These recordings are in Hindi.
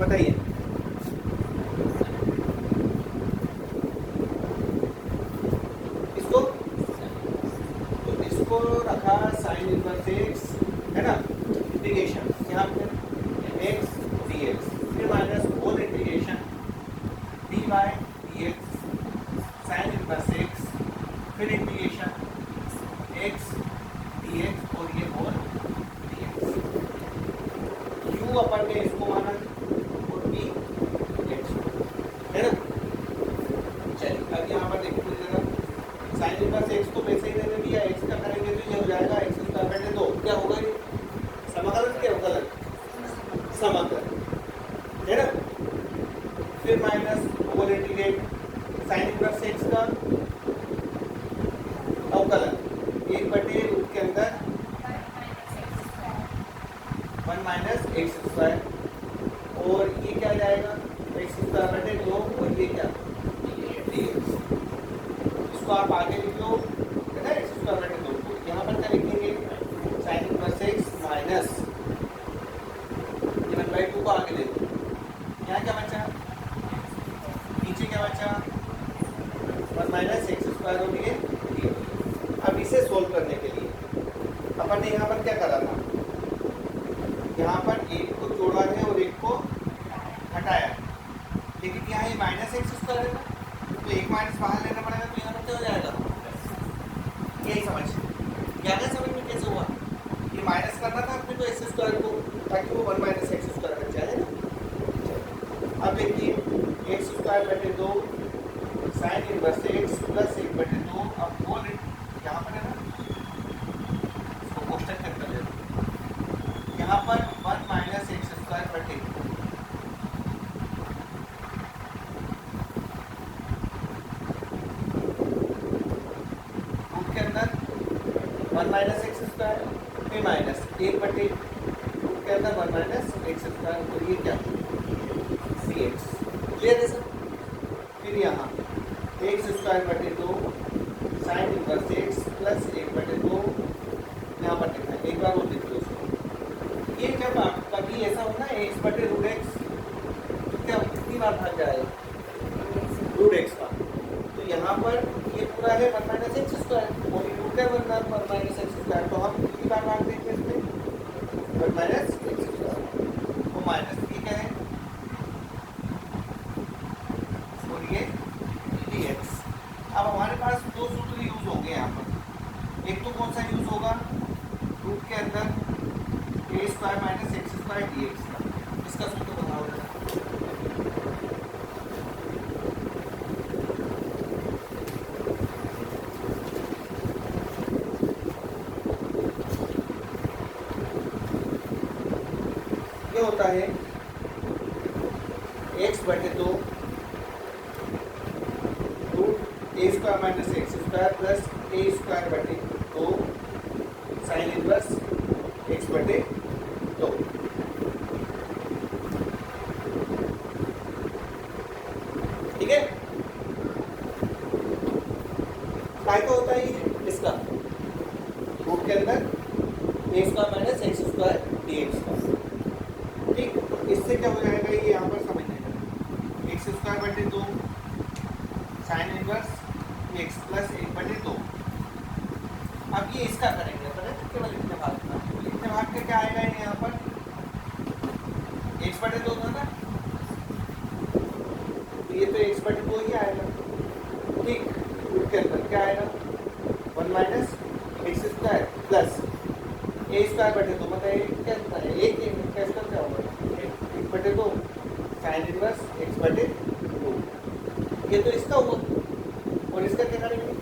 बताइए। इसको तो इसको रखा साइन इनवर्स एक्स, है ना, इंटीग्रेशन यहाँ पे एक्स डी एक्स, फिर minus whole integration d y d x sine inverse x, फिर इंटीग्रेशन एक्स डी एक्स और ये होल डी एक्स। यू अपन ने इसको माना और बी एक्स, है ना। चलिए अब यहाँ पर देखो जरा, साइन इनवर्स एक्स तो वैसे ही मैंने दिया, एक्स का करेंगे तो ये हो जाएगा एक्स स्क्वायर बटे 2, क्या होगा ये समाकलन, क्या होगा समाकलन, है ना। फिर minus whole integrate sine inverse x का अवकलन 1/रूट के अंदर 1 माइनस एक्स स्क्वायर, और ये क्या जाएगा एक्स स्क्वायर बटे 2 और ये क्या dx। इसको आप आगे लिख लो, है ना, एक्स स्क्वायर बटे 2 को यहाँ पर क्या लिखेंगे साइन इनवर्स एक्स माइनस 1/2 को आगे ले लो, यहाँ क्या बचा, नीचे क्या बचा 1 माइनस एक्स स्क्वायर और ये dx। अब इसे सोल्व करने के लिए अपन ने यहाँ पर क्या करा था, यहाँ पर एक को जोड़ा है और एक को हटाया, लेकिन यहाँ ये माइनस एक्स स्क्वायर है ना, तो एक माइनस बाहर लेना पड़ेगा, तो यहाँ पर क्या हो जाएगा, यही समझ क्या गया समझ में कैसे हुआ, ये माइनस करना था अपने को एक्स स्क्वायर को, ताकि वो 1 माइनस एक्स स्क्वायर बन जाए ना। अब देखिए एक्स स्क्वायर बटे 2 साइन इनवर्स एक्स प्लस 1/2, अब होल यहाँ पर है ना, इसको कोष्टक कर देते, यहाँ पर 1 माइनस एक्स स्क्वायर बटे 2 रूट के अंदर 1 माइनस एक्स स्क्वायर, फिर माइनस 1/रूट के अंदर 1 माइनस एक्स स्क्वायर, तो ये क्या सी एक्स, क्लियर है सर। फिर यहाँ एक्स स्क्वायर बटे 2 साइन इनवर्स एक्स प्लस 1/2 यहाँ पर लिखना है, एक बार वो लिख लो उसको। ये जब आप कभी ऐसा होना है एक्स बटे रूट एक्स, तो क्या कितनी बार भाग जाएगा रूट एक्स का, तो यहाँ पर ये पूरा है 1 माइनस एक्स स्क्वायर और रूट है 1 माइनस एक्स स्क्वायर, तो हम कितनी बार भाग देंगे इसमें 1 माइनस एक्स स्क्वायर, वो माइनस ये क्या है और ये dx। अब हमारे पास दो सूत्र यूज होंगे यहाँ पर, एक तो कौन सा यूज होगा रूट के अंदर a square minus x square dx का, इसका सूत्र बताओ जरा। ये होता है एक्स बटे 2 root a square minus x square plus a square बटे 2 साइन इनवर्स एक्स बटे 2। ठीक है, काय का होता है ये इसका रूट के अंदर a square minus x square dx का। ठीक, इससे क्या हो जाएगा ये यहाँ पर समझ लेना, एक्स स्क्वायर बटे 2 साइन इनवर्स एक्स प्लस 1/2। अब ये इसका करेंगे अपन है केवल इतने भाग का, इतने भाग का क्या आएगा यहाँ पर एक्स बटे 2 था ना, तो ये तो एक्स बटे 2 ही आएगा। ठीक, रूट के अंदर क्या आएगा 1 minus x square plus a square बटे 2, मतलब क्या होता है एक इसका क्या होगा 1/2 साइन इनवर्स एक्स बटे 2, ये तो इसका हुआ, और इसका क्या करेंगे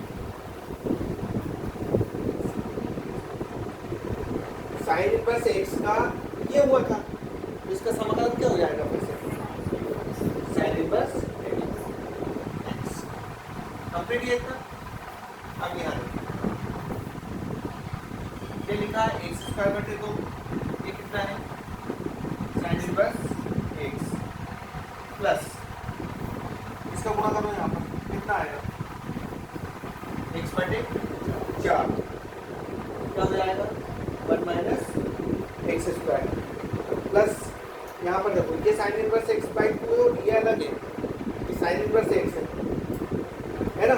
साइन इनवर्स एक्स का ये हुआ था, तो इसका समाकलन क्या हो जाएगा फिर से साइन इनवर्स एक्स, कंप्लीट ये था। अब यहाँ ये लिखा एक्स स्क्वायर बटे 2, ये कितना है साइन इनवर्स एक्स प्लस इसका गुणा करो यहाँ पर कितना आएगा एक्स बटे 4, क्या हो जाएगा 1 माइनस एक्स स्क्वायर प्लस यहाँ पर देखो ये sign inverse x by two है और ये अलग है, ये साइन इनवर्स एक्स है ना।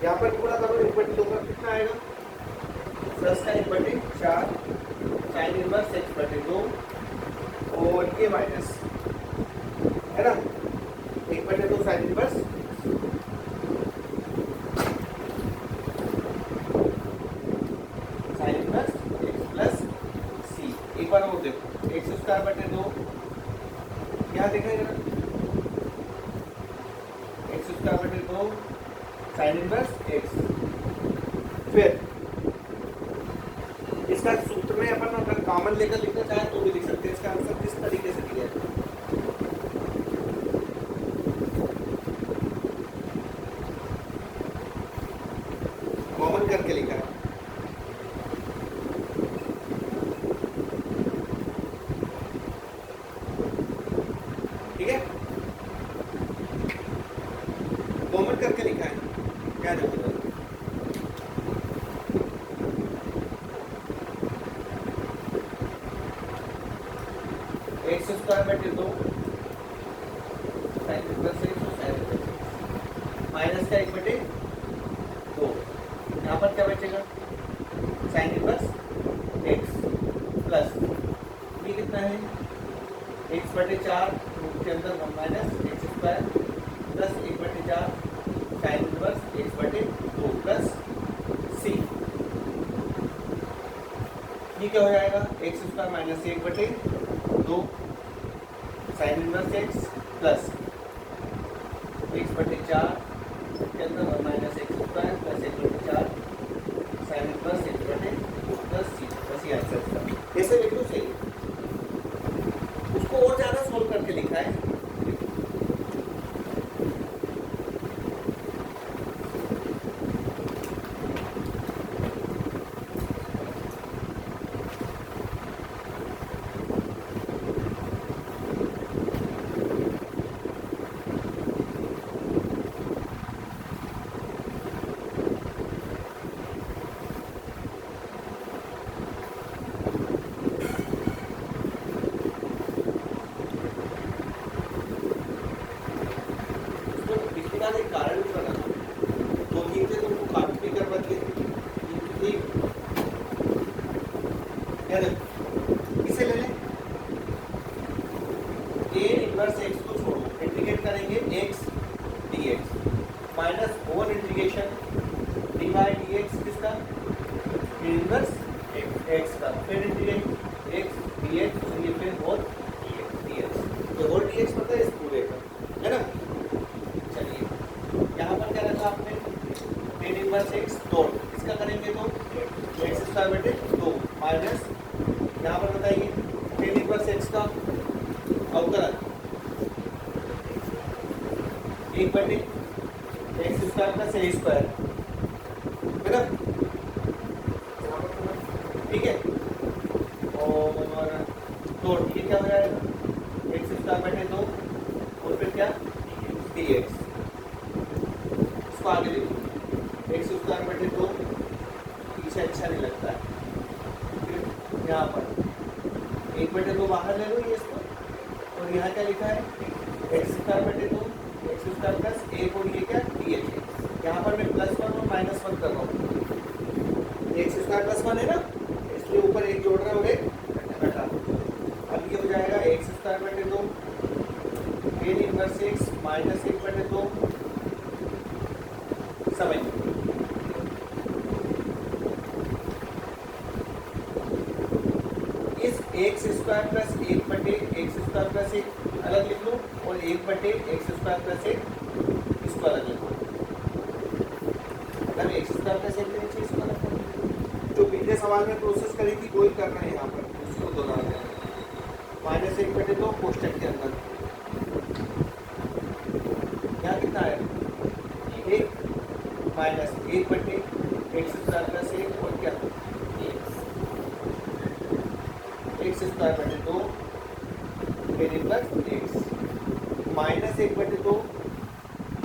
यहाँ पर गुणा करो, एक बटे दो का कितना आएगा, 10 का 1/4 साइन इनवर्स एक्स बटे दो और ये माइनस है ना 1/2 साइन इनवर्स एक्स प्लस सी। एक बार और देखो एक्स स्क्वायर बटे दो, यहाँ देखा जरा एक्स स्क्वायर बटे दो साइन इनवर्स एक्स। फिर इसका सूत्र में अपन अगर कॉमन लेकर लिखना चाहे तो भी लिख सकते हैं। इसका आंसर किस तरीके से दिया है, कॉमन करके लिखा है। ठीक है, कॉमन करके लिखा है, क्या जरूरत है। एक्स स्क्वायर बटे दो साइन इनवर्स एक्स और साइन इनवर्स माइनस का 1/2, यहाँ पर क्या बचेगा साइन इनवर्स एक्स प्लस ये कितना है x/4 के अंदर 1 minus x square plus 1/4 sine inverse x/2 plus c. ये क्या हो जाएगा x square minus 1/2 sine inverse x plus 1/4 के अंदर 1 minus x square plus 1/4 sine inverse x/2 plus c. बस ये आंसर इसका, ऐसे लिख लो सही। उसको और ज़्यादा सोल्व करके लिखा है। एक कारण भी बना, दो तीन से तुमको काफी कर बदले इसे ले लें। ए इनवर्स एक्स को छोड़ो, इंटीग्रेट करेंगे x dx minus over integration D by d x किसका इनवर्स एक्स का, फिर इंटीग्रेट एक्स डी एक्स और ये फिर होल डी एक्स। तो होल डी एक्स मतलब इस पूरे का है ना। यहाँ पर क्या रखा आपने टेन इनवर्स एक्स दो, इसका करेंगे तो एक्स स्क्वायर बटे दो माइनस यहाँ पर बताइए टेन इनवर्स एक्स का अवकलन 1/x square plus a square है ना। ठीक है, और तो ये क्या हो जाएगा एक्स स्क्वायर बटे दो और फिर क्या डी एक्स, आगे लिखो एक्स स्क्वायर बटे दो, पीछे अच्छा नहीं लगता है। फिर यहाँ पर 1/2 बाहर ले लो ये इसको, और यहाँ क्या लिखा है एक्स स्क्वायर बटे दो एक्स स्क्वायर प्लस एक और ये क्या डी एक्स। यहाँ पर मैं +1 और -1 कर रहा हूँ, एक्स स्क्वायर +1 है ना इसलिए ऊपर एक जोड़ रहा है और एक घटा। अब ये हो जाएगा एक्स स्क्वायर बटे दो टेन इनवर्स एक्स माइनस 1/2 समझ। इस x square plus 1/x square plus 1 अलग लिख लो और 1/x स्क्वायर प्लस 1 इसको अलग लिखो। मतलब एक्स स्क्वायर प्लस 1 के नीचे इसको अलग करो। जो पिछले सवाल में प्रोसेस करी थी वही करना है यहाँ पर, उसको दोहरा देना माइनस 1/2 कोष्टक के अंदर। यहाँ कितना है एक माइनस 1/x स्क्वायर प्लस 1 और क्या एक्स स्क्वायर बटे दो प्लस एक्स माइनस 1/2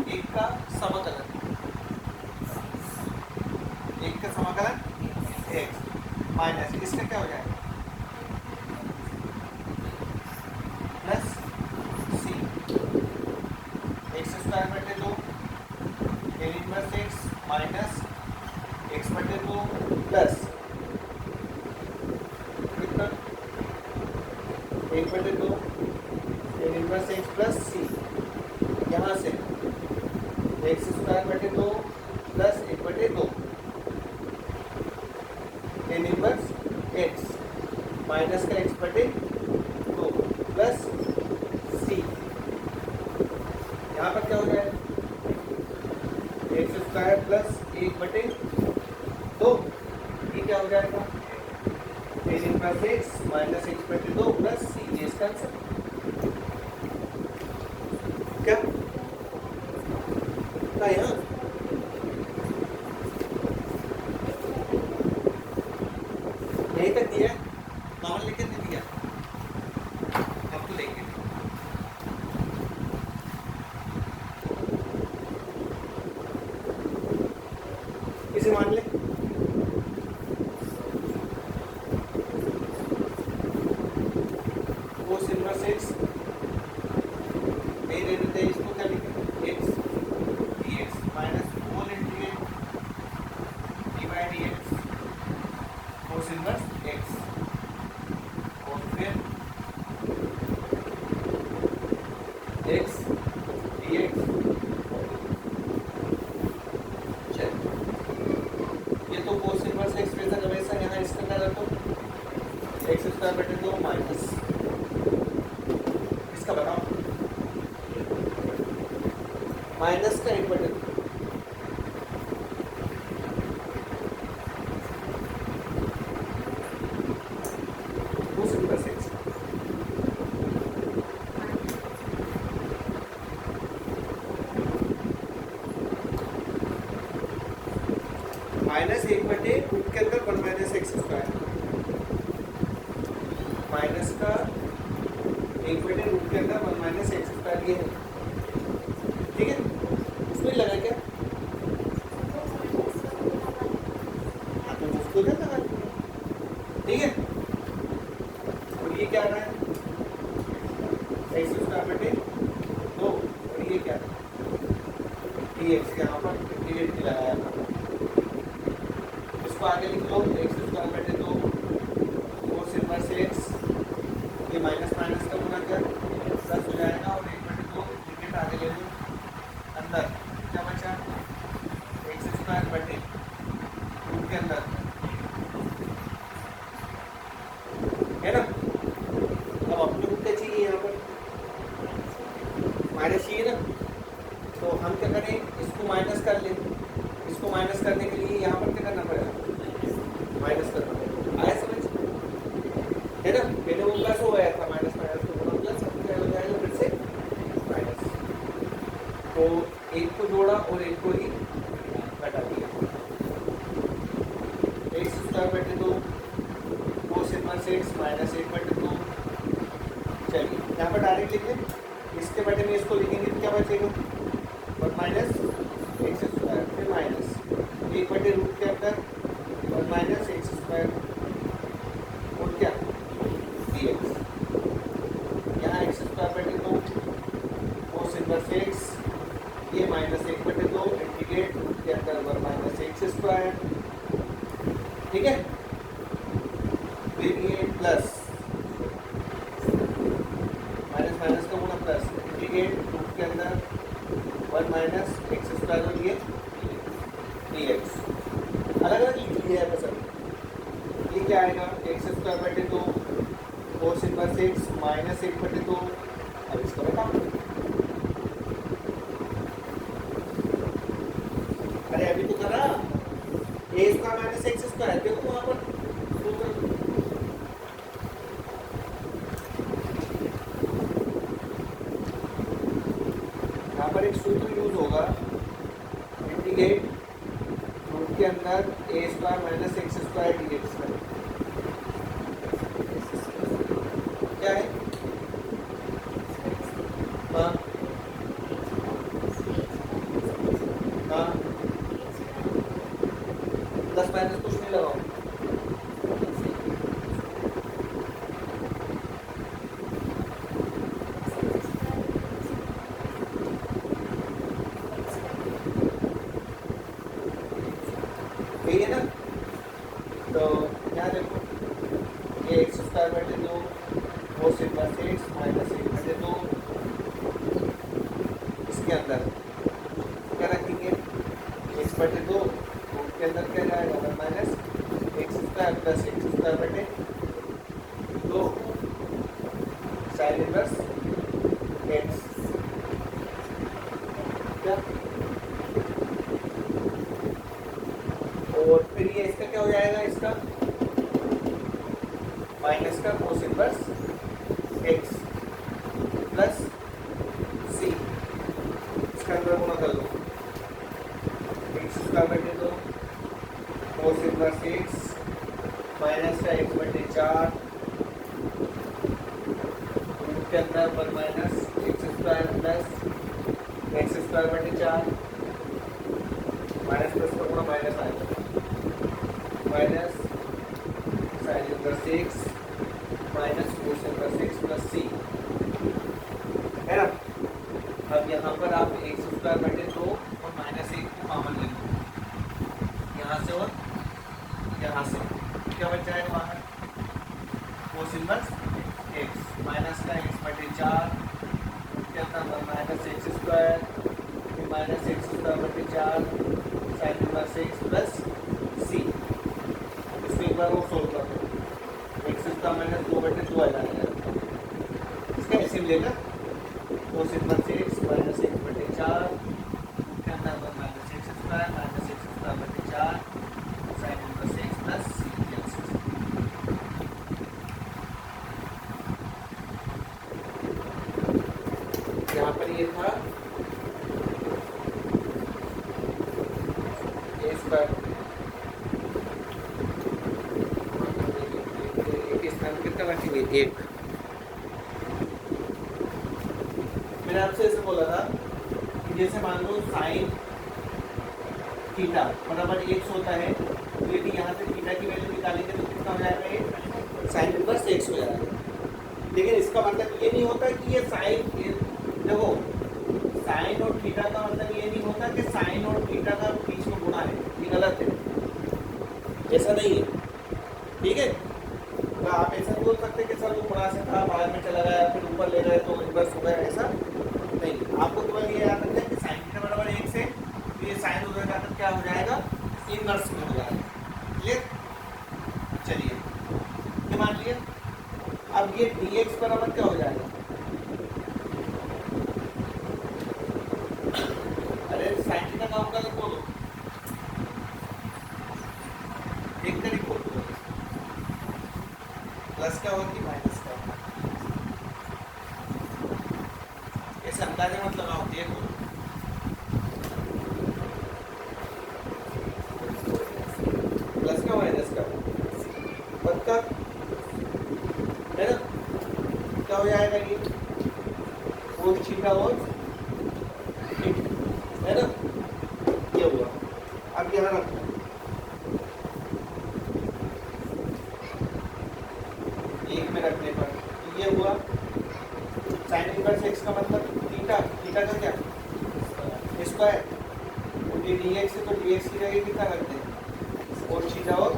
एक का समाकलन एक्स माइनस इसका क्या हो जाएगा स्क्वायर बटे 2 tan inverse x minus x बटे 2 प्लस कितना 1 बटे 2 tan inverse x plus c, यहाँ से एक्स स्क्वायर बटे 2 प्लस 1 बटे 2 टेन इनवर्स एक्स माइनस का एक्स बटे 2 प्लस सी, यहाँ पर क्या हो जाएगा एक्स स्क्वायर प्लस 1 बटे 2, ये क्या हो जाएगा tan inverse x minus x बटे 2 प्लस सी, ये इसका आंसर क्या यहाँ यही तक दिया नॉर्मल लेके नहीं दिया, अब तो लेंगे इसे मान ले कोस इनवर्स एक्स नहीं दे देते, इसको क्या लिखें x dx minus whole integrate d by d x cos inverse x और फिर एक्स डी एक्स, ये तो कोस इनवर्स एक्स वैसा का वैसा, यहाँ इसका क्या रखो एक्स स्क्वायर बटे 2 माइनस इसका बताओ माइनस का 1 बटे 2 कोस इनवर्स एक्स माइनस 1 बटे रूट के अंदर 1 माइनस एक्स स्क्वायर, माइनस का 1 बटे रूट के अंदर 1 माइनस एक्स स्क्वायर, ये है ठीक है, उसमें लगा क्या हाँ तो उसको क्या लगा ठीक है, और ये क्या रहा है एक्स स्क्वायर बटे 2 और ये क्या डी एक्स, यहाँ पर इंटीग्रेट भी लगाया था, इसको आगे लिख लो एक्स स्क्वायर बटे 2 कोस इनवर्स एक्स, ये माइनस माइनस का गुना कर प्लस हो जाएगा और 1 बटे 2 लिमिट आगे ले लो अंदर, क्या बचा एक्स स्क्वायर बटे रूट के अंदर है ना, अब अपने रूट क्या चाहिए यहाँ पर माइनस चाहिए ना, तो हम क्या करें इसको माइनस कर लें, इसको माइनस करने के लिए यहाँ पर क्या करना पड़ेगा माइनस करना पड़ेगा, आया समझ है ना, पहले वो प्लस हो गया था माइनस माइनस तो प्लस क्या हो जाएगा फिर से माइनस, तो एक को जोड़ा और एक को ही घटा दिया, एक्स स्क्वायर बटे 2 कोस इनवर्स एक्स माइनस 1 बटे 2, चलिए यहाँ पर डायरेक्ट लिख लें, इसके बटे में इसको लिखेंगे तो क्या बचेगा 1 माइनस एक्स स्क्वायर, फिर माइनस 1 बटे रूट के अंदर 1 माइनस एक्स स्क्वायर और क्या डी एक्स, यहाँ एक्स स्क्वायर बटे 2 कोस इनवर्स एक्स, ये माइनस 1 बटे 2 इंटीग्रेट रूट के अंदर 1 माइनस एक्स स्क्वायर, ठीक है, फिर ये प्लस माइनस माइनस का गुना प्लस इंटीग्रेट रूट के अंदर 1 माइनस एक्स स्क्वायर और ये डी एक्स, अलग अलग लिख लिया है बस अभी, ये क्या आएगा एक्स स्क्वायर बटे 2 कोस इनवर्स एक्स माइनस 1 बटे 2, अब इसको बताओ अरे अभी तो करा ए स्क्वायर माइनस एक्स स्क्वायर, देखो वहाँ पर यहाँ पर एक सूत्र यूज होगा इंटीग्रेट रूट के अंदर a square minus x square d x का, क्या है हाँ हाँ 10 माइनस कुछ नहीं लगाओ, कोस इनवर्स एक्स माइनस एक बटे दो, इसके अंदर क्या रखेंगे एक्स बटे दो, के अंदर क्या जाएगा one minus x square plus x square बटे दो साइन इनवर्स एक्स, क्या और फिर ये इसका क्या हो जाएगा, इसका माइनस का cos inverse x plus c, इसका अंदर गुणा कर दो एक्स स्क्वायर बटे दो कोस इनवर्स एक्स माइनस का एक्स बटे चार के अंदर one minus x square plus x square बटे चार, माइनस प्लस का गुणा माइनस आएगा, minus sine inverse x minus cos inverse x plus c, है ना। अब यहाँ पर आप एक्स स्क्वायर बटे दो और माइनस एक को कॉमन ले लो, यहाँ से और यहाँ से क्या बच जाएगा बाहर, कोस इनवर्स एक्स माइनस का एक्स बटे चार के अंदर वन माइनस एक्स स्क्वायर फिर माइनस एक्स स्क्वायर बटे चार साइन इनवर्स एक्स प्लस सी, इसको एक बार वो सोल्व कर दो, एक्स स्क्वायर माइनस दो बटे दो आ जाएगा, इसका एलसीएम लेगा कोस इनवर्स एक्स माइनस एक्स बटे चार के अंदर वन माइनस एक्स स्क्वायर बटे चार sign inverse x plus c, यहाँ पर ये था ए स्क्वायर, एक स्थान कितना रखेंगे एक, मैंने आपसे ऐसे बोला था कि जैसे मान लो साइन थीटा बराबर एक्स होता है, तो यदि यहाँ से थीटा की वैल्यू निकालेंगे तो कितना हो जाएगा, ये साइन इनवर्स एक्स हो जाएगा। लेकिन इसका मतलब ये नहीं होता कि ये साइन, देखो साइन और थीटा का मतलब ये नहीं होता कि साइन और थीटा का बीच में गुणा है, ये गलत है, ऐसा नहीं है, ठीक है। तो आप ऐसा बोल सकते कि सर वो गुणा से था बाहर में चला गया फिर ऊपर ले गए तो इनवर्स हो गया, ऐसा नहीं। आपको केवल ये याद रखना है कि साइन थीटा बराबर एक से, तो ये साइन उधर जाकर क्या हो जाएगा, इनवर्स में हो जाएगा, क्लियर। चलिए ये मान लिया, अब ये dx बराबर क्या हो जाएगा, अरे साइन थीटा का होगा तो बोलो, एक तरीके बोल दो, प्लस का होगा कि माइनस का, ऐसे अंदाजा मत लगाओ, देखो प्लस का माइनस का पक्का है ना, क्या हो जाएगा ये कोस थीटा और है ना, ये हुआ। अब यहाँ रखो एक में रखने पर ये हुआ साइन इनवर्स एक्स का मतलब थीटा, थीटा का क्या स्क्वायर, और ये dx है तो dx की जगह कितना रखते हैं कोस थीटा और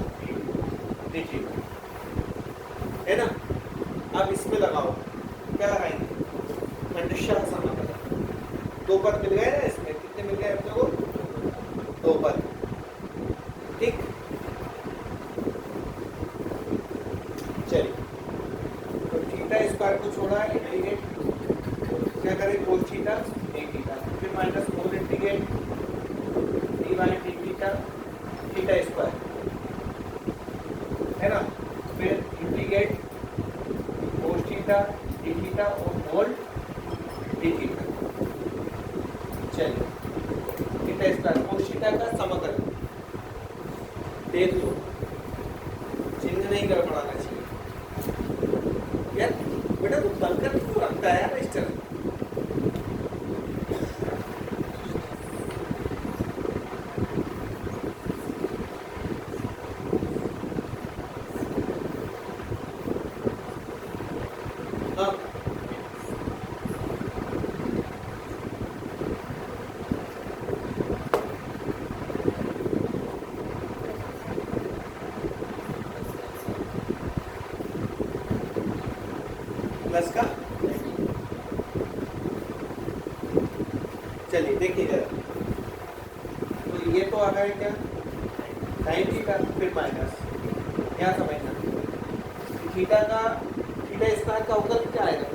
डी थीटा, है ना। अब इसमें लगाओ, क्या लगाएंगे खंडशः समाकलन, दो पद मिल गए ना इसमें, कितने मिल गए अपने को, दो पद, ठीक। चलिए तो थीटा स्क्वायर को छोड़ा इंटीग्रेट, क्या करें कोस थीटा डी थीटा, फिर minus four integrate d by d theta theta square, है ना, फिर integrate cos theta d theta और होल डी थीटा। चलिए थीटा स्क्वायर कोस थीटा का समाकलन देख लो, चिन्ह नहीं गड़बड़ाना चाहिए यार, बेटा तू बनकर क्यों रखता है यार इस तरह, हाँ प्लस का, चलिए देखिए जरा, तो ये तो आ गया क्या साइन थीटा, फिर माइनस, यहाँ समझना थीटा स्क्वायर का अवकलन क्या आएगा,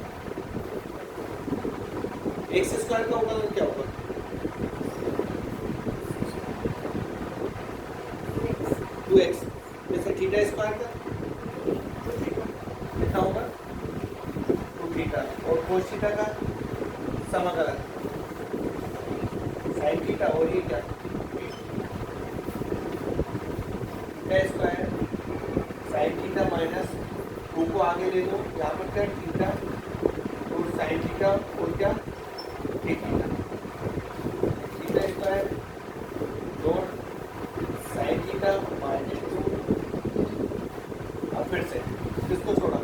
एक्स स्क्वायर का अवकलन क्या होगा, 2x, जैसे थीटा स्क्वायर का कितना होगा 2 थीटा, और कोस थीटा का समाकलन साइन थीटा, और ये क्या theta square sine theta minus 2 को आगे ले लो, यहाँ पर क्या थीटा और साइन थीटा और क्या theta, theta square dot sine theta minus 2, अब फिर से किसको छोड़ा,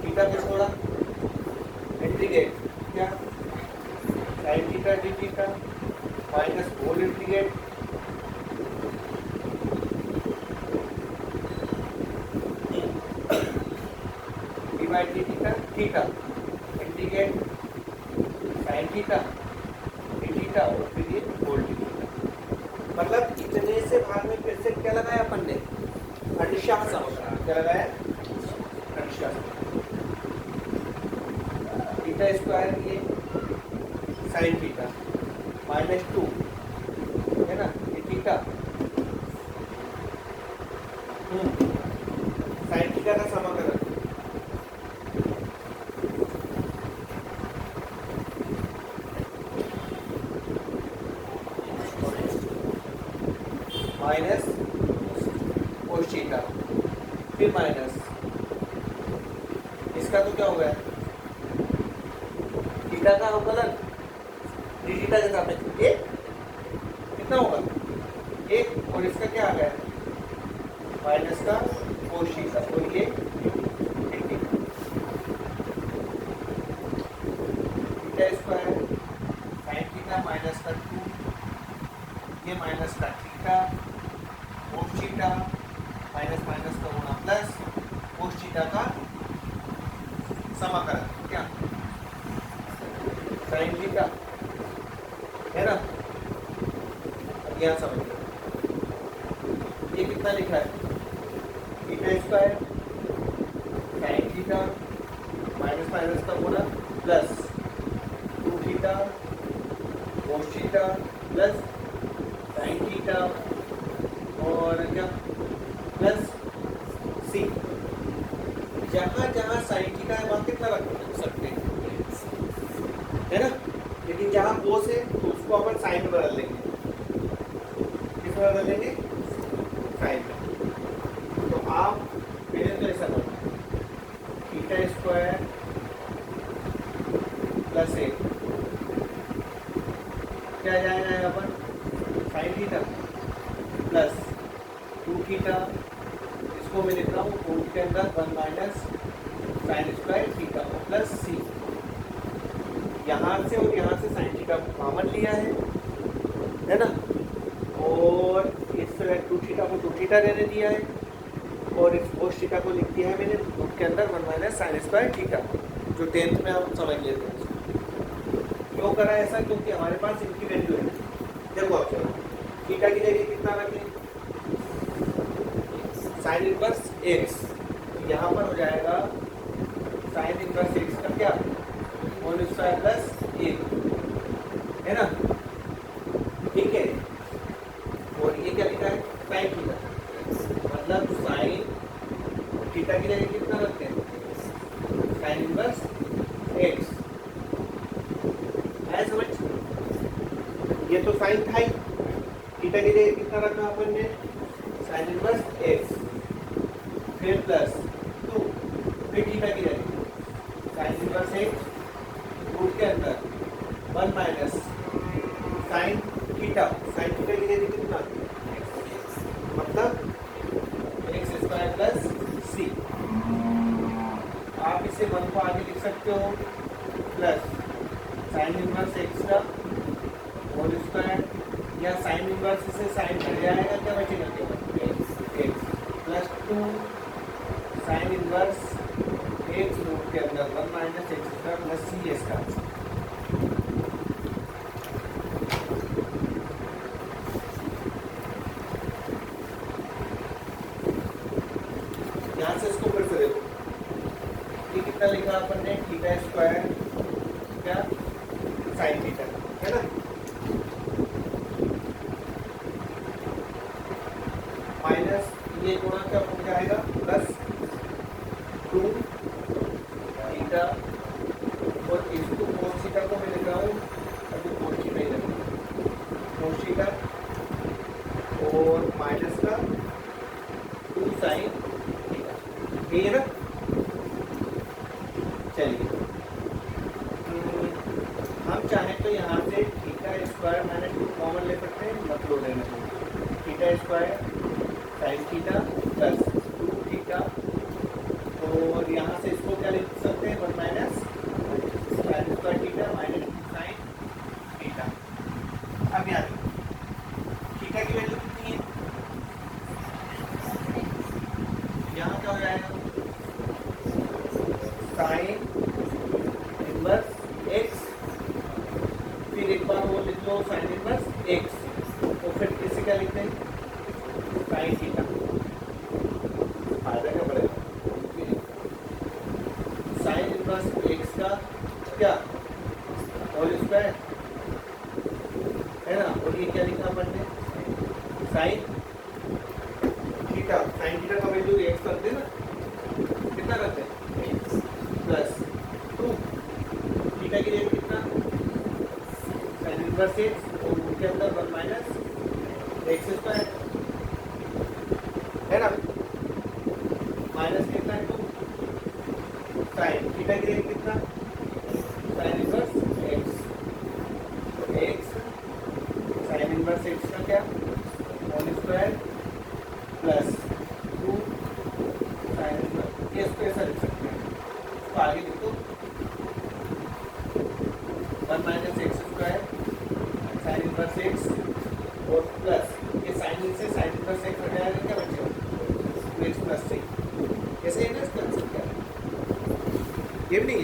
थीटा को छोड़ा, इंटीग्रेट क्या sine theta d theta minus whole integrate d by d theta theta integrate sine theta d theta और फिर ये होल डी थीटा, मतलब इतने से भाग में फिर से क्या लगाया अपन ने, अंशः समाकलन, क्या लगाया अंशः, थीटा स्क्वायर ये साइन थीटा माइनस 2 है ना, ये थीटा साइन थीटा का समाकलन माइनस कोस थीटा, फिर माइनस इसका तो क्या हो गया थीटा का अवकलन डी थीटा के सामने एक कितना होगा 1, और इसका क्या आ गया माइनस का कोस थीटा, और ये theta square sine theta minus का 2, ये माइनस का theta cos theta minus minus का होना प्लस कोस थीटा का समाकलन क्या साइन थीटा है ना, अब यहाँ समझ ये कितना लिखा है theta square sine theta minus minus का होना plus 2 theta cos theta plus sine theta और क्या प्लस सी, जहाँ जहाँ साइन थीटा है वहाँ कितना रख सकते हैं है ना, लेकिन जहाँ कोस है तो उसको अपन साइन में बदल लेंगे, किस में बदल लेंगे साइन में, तो आप पहले तो ऐसा करना थीटा स्क्वायर प्लस 1 क्या जाएगा यहाँ पर साइन थीटा प्लस 2 थीटा, इसको मैं लिख रहा हूँ रूट के अंदर 1 minus sine square theta plus c, यहाँ से और यहाँ से साइन थीटा को कॉमन लिया है ना, और इस 2 थीटा को 2 थीटा रहने दिया है, और इस कोस थीटा को लिख दिया है मैंने रूट के अंदर 1 माइनस साइन स्क्वायर थीटा, जो 10th में आप समझ लेते हैं। क्यों करा ऐसा, क्योंकि हमारे पास इनकी वैल्यू है, देखो आप चलो थीटा की जगह कितना रख लें साइन इनवर्स एक्स, तो यहाँ पर हो जाएगा साइन इनवर्स एक्स का क्या होल स्क्वायर प्लस 1 है ना, ठीक है, और ये क्या लिखा है साइन थीटा, मतलब साइन थीटा की जगह कितना रखते हैं साइन इनवर्स एक्स, है समझ, ये तो साइन था ही, थीटा की जगह कितना रखा अपन ने साइन इनवर्स एक्स, फिर प्लस 2, फिर थीटा की जगह साइन इनवर्स एक्स रूट के अंदर 1 माइनस साइन थीटा की जगह कितना मतलब एक्स स्क्वायर प्लस सी, आप इसे 1 को आगे लिख सकते हो प्लस साइन इनवर्स एक्स का होल स्क्वायर, या साइन इनवर्स से साइन कट जाएगा, क्या बचेगा केवल एक्स प्लस 2 साइन इनवर्स के अंदर 1 minus x square plus c इसका आंसर। यहाँ से इसको फिर से देखो, ये कितना लिखा अपन ने, थीटा स्क्वायर क्या साइन थीटा, है ना। माइनस ये गुणा क्या हो जाएगा प्लस 2 थीटा, और इसको कोस थीटा को मैं लिख रहा हूँ, अभी कोस थीटा ही लगेगा, कोस थीटा और माइनस का 2 साइन थीटा, ये है ना। चलिए हम चाहें तो यहाँ से थीटा स्क्वायर माइनस 2 कॉमन ले सकते हैं, मत लो लेना चाहिए। Theta square sine theta plus 2 theta, और यहाँ से इसको क्या लिख सकते हैं 1 minus sine square theta minus 2 sine theta. अब यहाँ थीटा की वैल्यू कितनी है, यहाँ क्या हो जाएगा साइन इनवर्स एक्स, फिर एक बार वो लिख लो साइन इनवर्स एक्स, तो फिर किसी क्या लिखते हैं साइन थीटा, फायदा क्या पड़ेगा, साइन इनवर्स एक्स का क्या होल स्क्वायर, है ना, और ये क्या लिखा अपन ने साइन थीटा, साइन थीटा का वैल्यू एक्स करते हैं ना, कितना करते हैं प्लस 2 थीटा की रेट कितना साइन इनवर्स एक्स, और उनके अंदर 1 माइनस एक्स स्क्वायर, है ना, माइनस कितना है 2 साइन थीटा की रेट कितना साइन इनवर्स एक्स, तो एक्स साइन इनवर्स एक्स का क्या whole square plus 2 sine inverse, ये इसको ऐसा लिख सकते हैं, तो आगे लिखो 1 minus x square sine inverse x और प्लस ये साइन से साइन इनवर्स एक्स हट जाएगा, क्या बचेगा 2x प्लस 3, ऐसे ही ना इसका आंसर क्या है, ये भी नहीं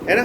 है ना।